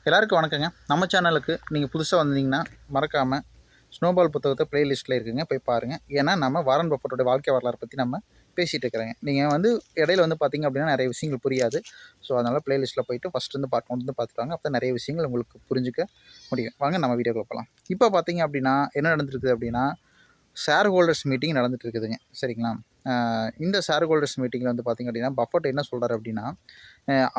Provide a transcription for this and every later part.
எல்லாருக்கும் வணக்கங்க. நம்ம சேனலுக்கு நீங்கள் புதுசாக வந்தீங்கன்னா மறக்காமல் ஸ்னோபால் புத்தகத்தை ப்ளேலிஸ்ட்டில் இருக்குங்க, போய் பாருங்கள். ஏன்னா நம்ம வாரன் பஃபட்டோட வாழ்க்கை வரலாறு பற்றி நம்ம பேசிகிட்டு இருக்கிறேங்க. நீங்கள் வந்து இடையில வந்து பார்த்தீங்க அப்படின்னா நிறைய விஷயங்கள் புரியாது. ஸோ அதனால் ப்ளேலிஸ்ட்டில் போய்ட்டு ஃபஸ்ட்டு வந்து பார்த்துட்டு வாங்க. அப்போ நிறைய விஷயங்கள் உங்களுக்கு புரிஞ்சுக்க முடியும். வாங்க நம்ம வீடியோக்குள்ள போகலாம். இப்போ பார்த்தீங்க அப்படின்னா என்ன நடந்துருக்குது அப்படின்னா, ஷேர் ஹோல்டர்ஸ் மீட்டிங் நடந்துட்டு இருக்குதுங்க. சரிங்களா? இந்த ஷேர் ஹோல்டர்ஸ் மீட்டிங்கில் வந்து பார்த்திங்க அப்படின்னா பஃபட் என்ன சொல்கிறார் அப்படின்னா,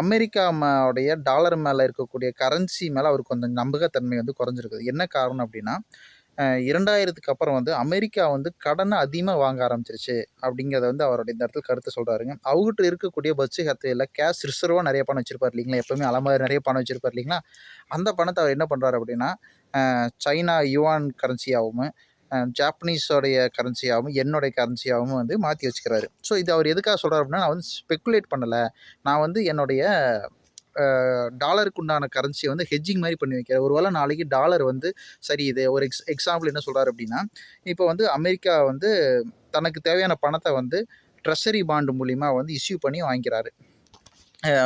அமெரிக்கா உடைய டாலர் மேலே இருக்கக்கூடிய கரன்சி மேலே அவருக்கு கொஞ்சம் நம்பகத்தன்மை வந்து குறைஞ்சிருக்குது. என்ன காரணம் அப்படின்னா, 2000க்கு அப்புறம் வந்து அமெரிக்கா வந்து கடனை அதிகமாக வாங்க ஆரம்பிச்சிருச்சு அப்படிங்கிறத வந்து அவருடைய இந்த இடத்துல கருத்து சொல்கிறாருங்க. அவர்கிட்ட இருக்கக்கூடிய பட்ஜெட் ஹத்தையில் கேஷ் ரிசர்வாக நிறைய பணம் வச்சிருப்பார் இல்லைங்களா? எப்பவுமே அலமாரி நிறைய பணம் வச்சிருப்பார் இல்லைங்களா? அந்த பணத்தை அவர் என்ன பண்ணுறாரு அப்படின்னா, சைனா யுவான் கரன்சியாகவும் ஜாப்பனீஸோடைய கரன்சியாகவும் என்னுடைய கரன்சியாகவும் வந்து மாற்றி வச்சுக்கிறாரு. ஸோ இது அவர் எதுக்காக சொல்கிறார் அப்படின்னா, நான் வந்து ஸ்பெக்குலேட் பண்ணலை, நான் வந்து என்னுடைய டாலருக்கு உண்டான கரன்சியை வந்து ஹெட்ஜிங் மாதிரி பண்ணி வைக்கிறேன். ஒரு வேளை நாளைக்கு டாலர் வந்து சரி இது ஒரு எக்ஸாம்பிள் என்ன சொல்கிறார் அப்படின்னா, இப்போ வந்து அமெரிக்கா வந்து தனக்கு தேவையான பணத்தை வந்து ட்ரெஷரி பாண்டு மூலிமா வந்து இஷ்யூ பண்ணி வாங்கிக்கிறாரு.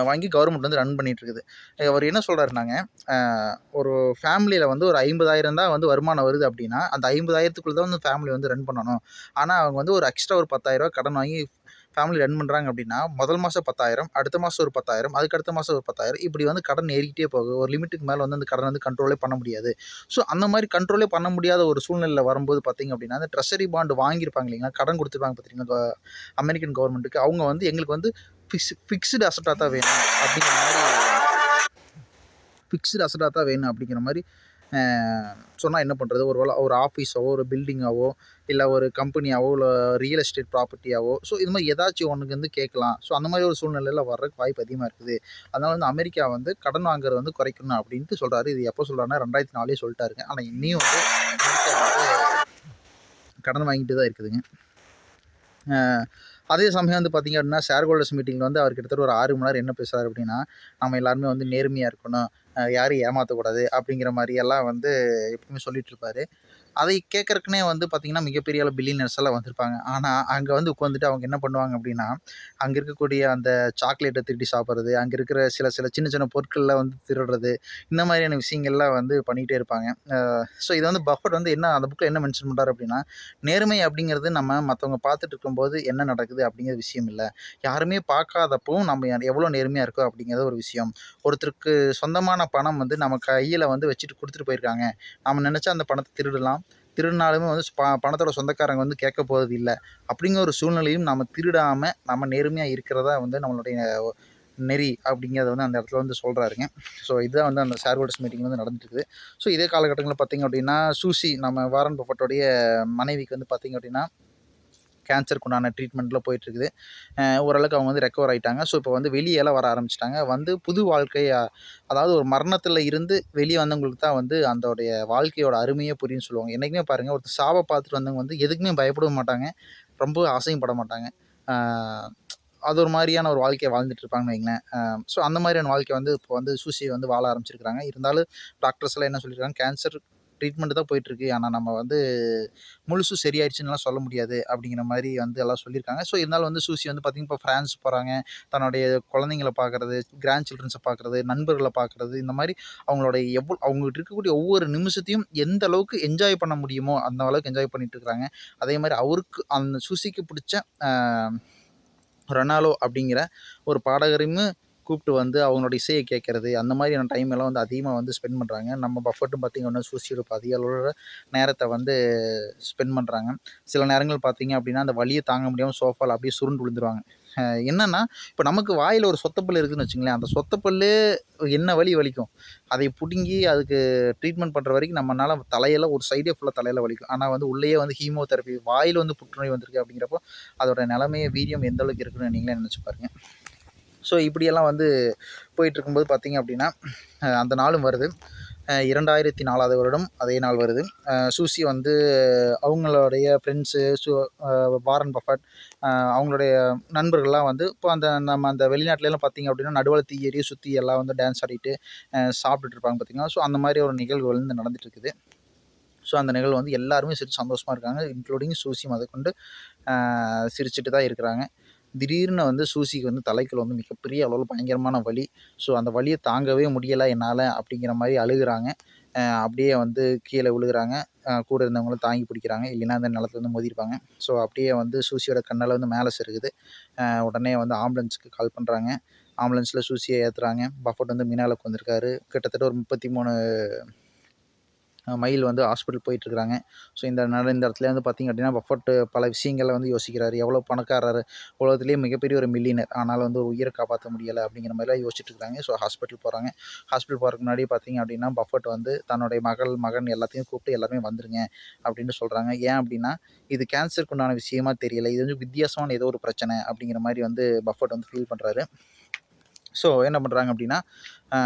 வாங்கி கவர்மெண்ட் வந்து ரன் பண்ணிகிட்ருக்குது. அவர் என்ன சொல்கிறாருனாங்க, ஒரு ஃபேமிலியில் வந்து ஒரு 50,000 தான் வந்து வருமானம் வருது அப்படின்னா, அந்த 50,000த்துக்குள்ள தான் வந்து ஃபேமிலி வந்து ரன் பண்ணணும். ஆனால் அவங்க வந்து ஒரு எக்ஸ்ட்ரா ஒரு 10,000 கடன் வாங்கி ஃபேமிலி ரன் பண்ணுறாங்க அப்படின்னா, முதல் மாதம் 10,000, அடுத்த மாதம் ஒரு 10,000, அதுக்கு அடுத்த மாதம் ஒரு 10,000, இப்படி வந்து கடன் ஏறிக்கிட்டே போகுது. ஒரு லிமிட்டுக்கு மேலே வந்து அந்த கடன் வந்து கண்ட்ரோலே பண்ண முடியாது. ஸோ அந்த மாதிரி கண்ட்ரோலே பண்ண முடியாத ஒரு சூழ்நிலையில் வரும்போது பார்த்தீங்க அப்படின்னா, அந்த ட்ரெஷரி பாண்டு வாங்கியிருப்பாங்க இல்லைங்களா, கடன் கொடுத்துருப்பாங்க பார்த்தீங்களா அமெரிக்கன் கவர்மெண்ட்டுக்கு, அவங்க வந்து எங்களுக்கு வந்து ஃபிக்ஸ்டு அசட்டாக தான் வேணும் அப்படிங்கிற மாதிரி ஃபிக்ஸ்டு அசட்டாக தான் வேணும் அப்படிங்கிற மாதிரி சொன்னால் என்ன பண்ணுறது? ஒரு வேளை ஒரு ஆஃபீஸாவோ, ஒரு பில்டிங்காவோ, இல்லை ஒரு கம்பெனியாவோ, இல்லை ரியல் எஸ்டேட் ப்ராப்பர்ட்டியாவோ, ஸோ இது மாதிரி ஏதாச்சும் ஒன்றுக்கு வந்து கேட்கலாம். ஸோ அந்த மாதிரி ஒரு சூழ்நிலையில் வர்றதுக்கு வாய்ப்பு அதிகமாக இருக்குது. அதனால் வந்து அமெரிக்கா வந்து கடன் வாங்குறது வந்து குறைக்கணும் அப்படின்ட்டு சொல்கிறாரு. இது எப்போ சொல்கிறாருன்னா 2004 சொல்லிட்டாருங்க. ஆனால் இன்னியும் வந்து அமெரிக்கா வந்து கடன் வாங்கிட்டு தான் இருக்குதுங்க. அதே சமயம் வந்து பார்த்திங்க அப்படின்னா, ஷேர் ஹோல்டர்ஸ் மீட்டிங்கில் வந்து அவர் கிட்டத்தட்ட ஒரு 6 மணி நேரம் என்ன பேசுகிறார் அப்படின்னா, நம்ம எல்லாருமே வந்து நேர்மையாக இருக்கணும், யாரையும் ஏமாற்றக்கூடாது அப்படிங்கிற மாதிரியெல்லாம் வந்து எப்பவுமே சொல்லிட்டு இருப்பார். அதை கேட்கறக்குனே வந்து பார்த்திங்கன்னா, மிகப்பெரிய அளவு பில்லியனர்ஸ் எல்லாம் வந்திருப்பாங்க. ஆனால் அங்கே வந்து உட்காந்துட்டு அவங்க என்ன பண்ணுவாங்க அப்படின்னா, அங்கே இருக்கக்கூடிய அந்த சாக்லேட்டை திருடி சாப்பிட்றது, அங்கே இருக்கிற சில சில சின்ன சின்ன பொருட்கள்லாம் வந்து திருடுறது, இந்த மாதிரியான விஷயங்கள்லாம் வந்து பண்ணிகிட்டே இருப்பாங்க. ஸோ இதை வந்து பஃபட் வந்து என்ன அந்த புக்கில் என்ன மென்ஷன் பண்ணுறாரு அப்படின்னா, நேர்மை அப்படிங்கிறது நம்ம மற்றவங்க பார்த்துட்டு இருக்கும்போது என்ன நடக்குது அப்படிங்கிற விஷயம் இல்லை, யாருமே பார்க்காதப்பவும் நம்ம எவ்வளோ நேர்மையாக இருக்கோம் அப்படிங்கிறது ஒரு விஷயம். ஒருத்தருக்கு சொந்தமான பணம் வந்து நம்ம கையில் வந்து வச்சுட்டு கொடுத்துட்டு போயிருக்காங்க, நம்ம நினச்சா அந்த பணத்தை திருடலாம், திருடினாலுமே வந்து பணத்தோட சொந்தக்காரங்க வந்து கேட்க போகிறது இல்லை அப்படிங்கிற ஒரு சூழ்நிலையும் நம்ம திருடாமல் நம்ம நேர்மையாக இருக்கிறதா வந்து நம்மளுடைய நெறி அப்படிங்கிறத வந்து அந்த இடத்துல வந்து சொல்கிறாருங்க. ஸோ இதுதான் வந்து அந்த ஷேர் ஹோல்டர்ஸ் மீட்டிங் வந்து நடந்துட்டுருக்குது. ஸோ இதே காலகட்டங்களில் பார்த்திங்க அப்படின்னா, சூசி நம்ம வாரன் பஃபட்டோடைய மனைவிக்கு வந்து பார்த்திங்க அப்படின்னா கேன்சருக்கு உண்டான ட்ரீட்மெண்ட்டில் போயிட்டுருக்குது. ஓரளவுக்கு அவங்க வந்து ரெக்கவர் ஆகிட்டாங்க. ஸோ இப்போ வந்து வெளியெல்லாம் வர ஆரம்பிச்சிட்டாங்க. வந்து புது வாழ்க்கை, அதாவது ஒரு மரணத்தில் இருந்து வெளியே வந்தவங்களுக்கு தான் வந்து அதோடைய வாழ்க்கையோட அருமையே புரியும்னு சொல்லுவாங்க. என்றைக்குமே பாருங்கள், ஒருத்தர் சாவை பார்த்துட்டு வந்தவங்க வந்து எதுக்குமே பயப்படவும் மாட்டாங்க, ரொம்ப ஆசையும் பட மாட்டாங்க. அது ஒரு மாதிரியான ஒரு வாழ்க்கையை வாழ்ந்துட்டு இருப்பாங்கன்னு வைங்களேன். ஸோ அந்த மாதிரியான வாழ்க்கை வந்து இப்போ வந்து சூசி வந்து வாழ ஆரம்பிச்சிருக்கிறாங்க. இருந்தாலும் டாக்டர்ஸ் எல்லாம் என்ன சொல்லியிருக்காங்க, கேன்சர் ட்ரீட்மெண்ட் தான் போயிட்டுருக்கு, ஆனால் நம்ம வந்து முழுசும் சரியாயிடுச்சுன்னுலாம் சொல்ல முடியாது அப்படிங்கிற மாதிரி வந்து எல்லாம் சொல்லியிருக்காங்க. ஸோ இருந்தாலும் வந்து சூசி வந்து பார்த்திங்கன்னா, இப்போ ஃப்ரான்ஸ் போகிறாங்க, தன்னுடைய குழந்தைங்கள பார்க்குறது, கிராண்ட் சில்ட்ரன்ஸை பார்க்குறது, நண்பர்களை பார்க்குறது, இந்த மாதிரி அவங்களோட அவங்ககிட்ட இருக்கக்கூடிய ஒவ்வொரு நிமிஷத்தையும் எந்த அளவுக்கு என்ஜாய் பண்ண முடியுமோ அந்த அளவுக்கு என்ஜாய் பண்ணிட்டு இருக்கிறாங்க. அதே மாதிரி அவருக்கு அந்த சூசிக்கு பிடிச்ச ரொனால்டோ அப்படிங்கிற ஒரு பாடகரையும் கூப்பிட்டு வந்து அவங்களோட இசையை கேட்கறது, அந்த மாதிரியான டைம் எல்லாம் வந்து அதிகமாக வந்து ஸ்பெண்ட் பண்ணுறாங்க. நம்ம பஃபட்டும் பார்த்திங்கன்னா, சூசியோட அதிக அளவுல நேரத்தை வந்து ஸ்பெண்ட் பண்ணுறாங்க. சில நேரங்கள் பார்த்திங்க அப்படின்னா, அந்த வலியை தாங்க முடியாமல் சோஃபாவில் அப்படியே சுருண்டு விழுந்துருவாங்க. என்னென்னா, இப்போ நமக்கு வாயில் ஒரு சொத்தப்பல் இருக்குதுன்னு வச்சுங்களேன், அந்த சொத்தப்பல்லே என்ன வலி வலிக்கும், அதை பிடுங்கி அதுக்கு ட்ரீட்மெண்ட் பண்ணுற வரைக்கும் நம்மளால் தலையெல்லாம் ஒரு சைடே ஃபுல்லாக தலையில் வலிக்கும். ஆனால் வந்து உள்ளேயே வந்து ஹீமோதெரப்பி, வாயில் வந்து புற்றுநோய் வந்திருக்கு அப்படிங்கிறப்போ அதோட நிலைமையை வீரியம் எந்த அளவுக்கு இருக்குன்னு நீங்களே நினச்சி பாருங்கள். ஸோ இப்படியெல்லாம் வந்து போயிட்டுருக்கும்போது பார்த்திங்க அப்படின்னா, அந்த நாளும் வருது. 2004 வருடம் அதே நாள் வருது. சூசி வந்து அவங்களுடைய ஃப்ரெண்ட்ஸு, வாரன் பஃபட், அவங்களுடைய நண்பர்கள்லாம் வந்து இப்போ நம்ம அந்த வெளிநாட்டிலலாம் பார்த்திங்க அப்படின்னா, நடுவுல தீ எரிய சுற்றி எல்லாம் வந்து டான்ஸ் ஆடிட்டு சாப்பிட்டுட்டு இருப்பாங்க பார்த்திங்கன்னா. ஸோ அந்த மாதிரி ஒரு நிகழ்வு வந்து நடந்துகிட்ருக்குது. ஸோ அந்த நிகழ்வு வந்து எல்லாருமே சிரித்து சந்தோஷமாக இருக்காங்க, இன்க்ளூடிங் சூசி முதற்கொண்டு சிரிச்சுட்டு தான் இருக்கிறாங்க. திடீர்னு வந்து சூசிக்கு வந்து தலைக்குள்ள வந்து மிகப்பெரிய அளவுல பயங்கரமான வலி. ஸோ அந்த வலிய தாங்கவே முடியல என்னால அப்படிங்கிற மாரி அழுகுறாங்க. அப்படியே வந்து கீழ விழுகுறாங்க. கூட இருந்தவங்களும் தாங்கி பிடிக்கிறாங்க. இல்லைன்னா அந்த நிலத்துல வந்து மோதிருப்பாங்க. ஸோ அப்படியே வந்து சூசியோட கண்ணால வந்து மேல சருகுது. உடனே வந்து ஆம்புலன்ஸ்க்கு கால் பண்றாங்க. ஆம்புலன்ஸ்ல சூசிய ஏத்துறாங்க. பஃபட் வந்து மினால உட்காந்துருக்காரு. கிட்டத்தட்ட ஒரு 33 மைல் வந்து ஹாஸ்பிட்டல் போயிட்டுருக்காங்க. ஸோ இந்த இடத்துல வந்து பார்த்தீங்க அப்படின்னா, பஃபட் பல விஷயங்கள வந்து யோசிக்கிறாரு. எவ்வளோ பணக்காரரு, உலகத்திலேயே மிகப்பெரிய ஒரு மில்லியனர். ஆனாலும் வந்து ஒரு உயிர காப்பாத்த முடியல அப்படிங்கிற மாரிலாம் யோசிச்சுட்டு இருக்காங்க. ஸோ ஹாஸ்பிட்டல் போறாங்க. ஹாஸ்பிட்டல் போறதுக்கு முன்னாடி பார்த்தீங்க அப்படின்னா, பஃபட் வந்து தன்னுடைய மகள், மகன் எல்லாத்தையும் கூப்பிட்டு எல்லாருமே வந்துருங்க அப்படின்னு சொல்றாங்க. ஏன் அப்படின்னா, இது கேன்சருக்கு உண்டான விஷயமா தெரியல. இது வந்து வித்தியாசமான ஏதோ ஒரு பிரச்சனை அப்படிங்கிற மாரி வந்து பஃபட் வந்து ஃபீல் பண்றாரு. ஸோ என்ன பண்றாங்க அப்படின்னா, ஆ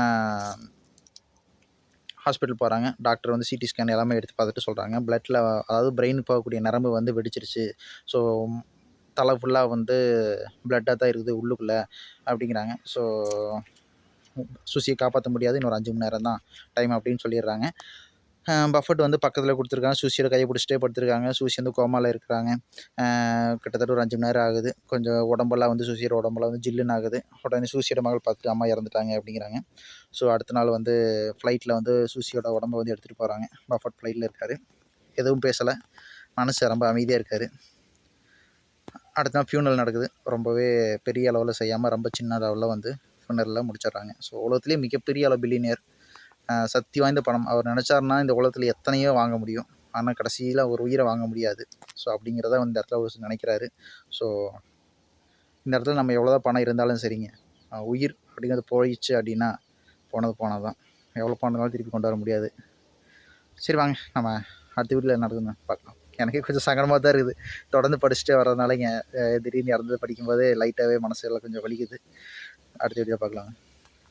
ஹாஸ்பிட்டல் போறாங்க. டாக்டர் வந்து சிடி ஸ்கேன் எல்லாமே எடுத்து பார்த்துட்டு சொல்றாங்க. பிளட்ல அதாவது பிரெயினுக்கு போகக்கூடிய நரம்பு வந்து வெடிச்சிருச்சு. ஸோ தல ஃபுல்லா வந்து பிளட்டா தான் இருக்குது உள்ளுக்குள்ள அப்படிங்கிறாங்க. ஸோ சுசிய காப்பாத்த முடியாது. இன்னொரு 5 மணி நேரம் தான் டைம் அப்படின்னு சொல்லிடுறாங்க. பஃபட் வந்து பக்கத்தில குடுத்துருக்காங்க. சூசியோட கைய பிடிச்சிட்டே படுத்துருக்காங்க. சூசி வந்து கோமால இருக்கிறாங்க. கிட்டத்தட்ட ஒரு 5 மணி நேரம் ஆகுது. கொஞ்சம் உடம்பெல்லாம் வந்து சூசியோட உடம்பெல்லாம் வந்து ஜில்லுன்னு ஆகுது. உடனே சூசியோட மகள் பார்த்துட்டு அம்மா இறந்துட்டாங்க அப்படிங்கிறாங்க. ஸோ அடுத்த நாள் வந்து ஃப்ளைட்ல வந்து சூசியோட உடம்ப வந்து எடுத்துட்டு போறாங்க. பஃபட் ஃப்ளைட்ல இருக்காரு. எதுவும் பேசல. மனசு ரொம்ப அமைதியா இருக்காரு. அடுத்த நாள் ஃப்யூனரல் நடக்குது. ரொம்பவே பெரிய அளவுல செய்யாம ரொம்ப சின்ன அளவுல வந்து ஃப்யூனரல முடிச்சிடுறாங்க. ஸோ உலகத்திலேயே மிகப்பெரிய அளவு பில்லியனியர். சக்தி வாய்ந்த பணம். அவர் நெனச்சாருன்னா இந்த உலகத்தில எத்தனையோ வாங்க முடியும். ஆனா கடைசியில ஒரு உயிர வாங்க முடியாது. ஸோ அப்படிங்கிறத இந்த இடத்துல அவரு நெனைக்கிறாரு. ஸோ இந்த இடத்துல நம்ம எவ்வளோதான் பணம் இருந்தாலும் சரிங்க. உயிர் அப்படிங்கிறது போயிடுச்சு அப்படின்னா, போனது போனது தான். எவ்வளோ பணம் இருந்தாலும் திருப்பி கொண்டு வர முடியாது. சரி வாங்க நம்ம அடுத்த வீட்ல என்ன நடக்குதுன்னு பார்க்கலாம். எனக்கே கொஞ்சம் சங்கடமா தான் இருக்குது. தொடர்ந்து படிச்சுட்டே வர்றதுனாலங்க, திடீர்னு இறந்தது படிக்கும்போதே லைட்டாவே மனசெல்லாம் கொஞ்சம் வலிக்குது. அடுத்த வீடியோல பார்க்கலாங்க.